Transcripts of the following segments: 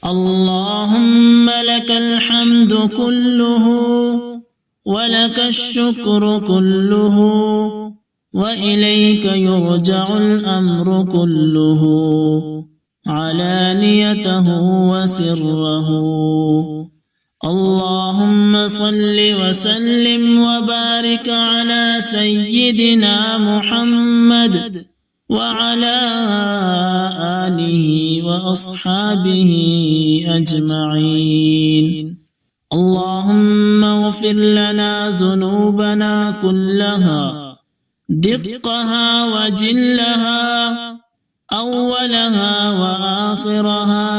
اللهم لك الحمد كله ولك الشكر كله وإليك يرجع الأمر كله علانيته وسره. اللهم صل وسلم وبارك على سيدنا محمد وعلى آله وأصحابه أجمعين. اللهم اغفر لنا ذنوبنا كلها دقها وجلها أولها وآخرها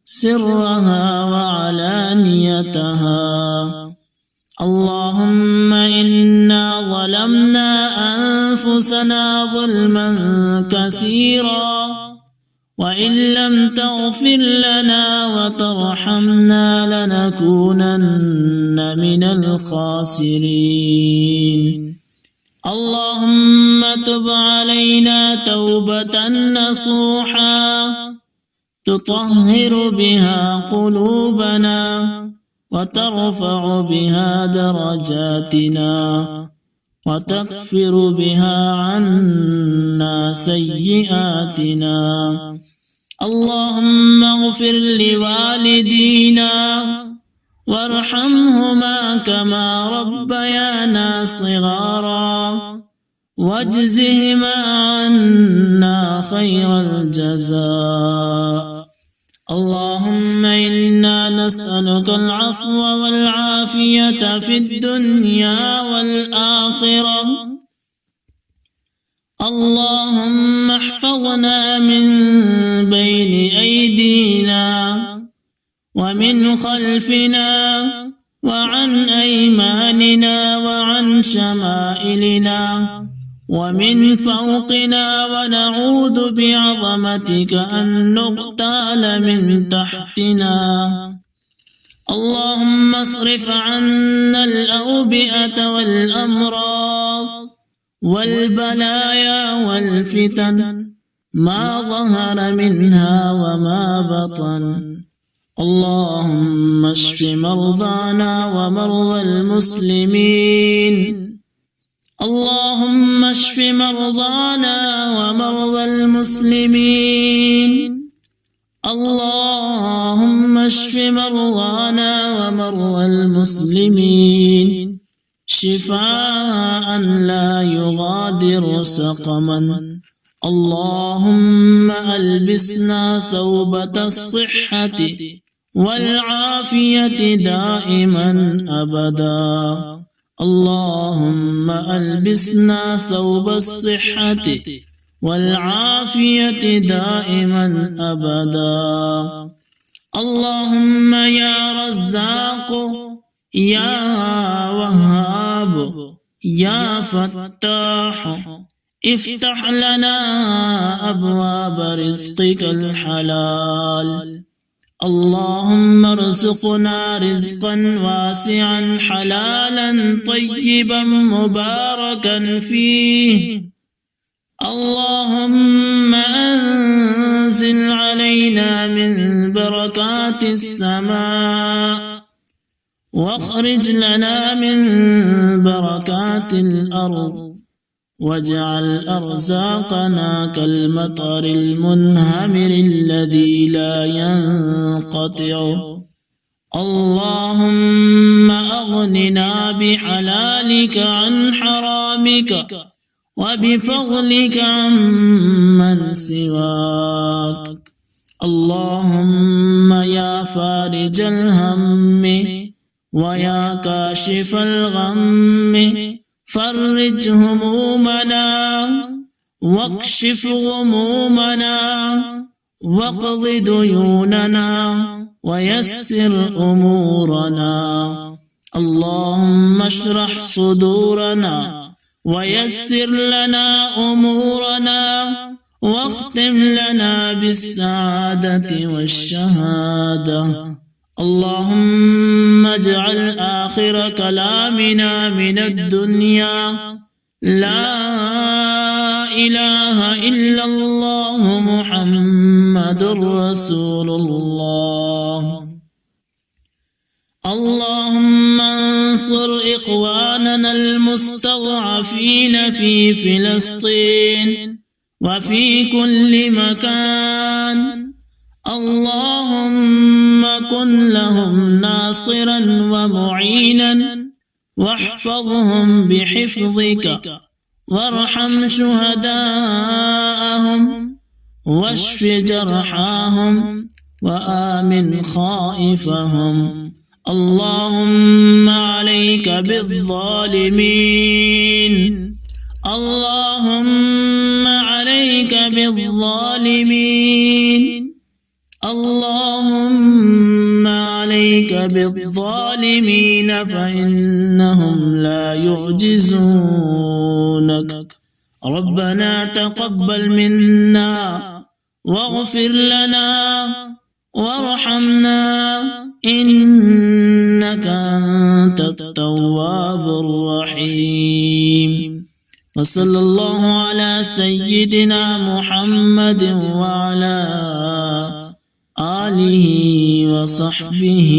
سرها وعلانيتها. اللهم إنا ظلمنا أنفسنا ظلما كثيرا وإن لم تغفر لنا وترحمنا لنكونن من الخاسرين. اللهم تب علينا توبة نصوحا تطهر بها قلوبنا وترفع بها درجاتنا وتكفر بها عنا سيئاتنا. اللهم اغفر لوالدينا وارحمهما كما ربيانا صغارا واجزهما عنا خير الجزاء. اللهم إنا نسألك العفو والعافية في الدنيا والآخرة. اللهم احفظنا من بين أيدينا ومن خلفنا وعن أيماننا وعن شمائلنا ومن فوقنا ونعوذ بعظمتك أن نغتال من تحتنا. اللهم اصرف عنا الأوبئة والأمراض والبلايا والفتن ما ظهر منها وما بطن. اللهم اشف مرضانا ومرضى المسلمين. اللهم اشف مرضانا ومرضى المسلمين. اللهم اشف مرضانا ومرضى المسلمين شفاء لا يغادر سقما. اللهم ألبسنا ثوبة الصحة والعافية دائما أبدا. اللهم ألبسنا ثوب الصحة والعافية دائما أبدا. اللهم يا رزاق يا وهاب يا فتاح افتح لنا أبواب رزقك الحلال. اللهم ارزقنا رزقا واسعا حلالا طيبا مباركا فيه. اللهم أنزل علينا من بركات السماء واخرج لنا من بركات الأرض واجعل أرزاقنا كالمطر المنهمر الذي لا ينقطع. اللهم أغننا بحلالك عن حرامك وبفضلك عمن سواك. اللهم يا فارج الهم ويا كاشف الغم فرج همومنا واكشف غمومنا واقض ديوننا ويسر أمورنا. اللهم اشرح صدورنا ويسر لنا أمورنا واختم لنا بالسعادة والشهادة. اللهم اجعل آخر كلامنا من الدنيا لا إله إلا الله محمد رسول الله. اللهم انصر إخواننا المستضعفين في فلسطين وفي كل مكان. اللهم كن لهم ناصرا ومعينا، واحفظهم بحفظك، وارحم شهداءهم، واشف جرحاهم، وآمن خائفهم. اللهم عليك بالظالمين، اللهم عليك بالظالمين، اللهم عليك بالظالمين، فإنهم لا يعجزونك. ربنا تقبل منا واغفر لنا وارحمنا، إنك أنت التواب الرحيم. وصلى الله على سيدنا محمد وعلى آله وصحبه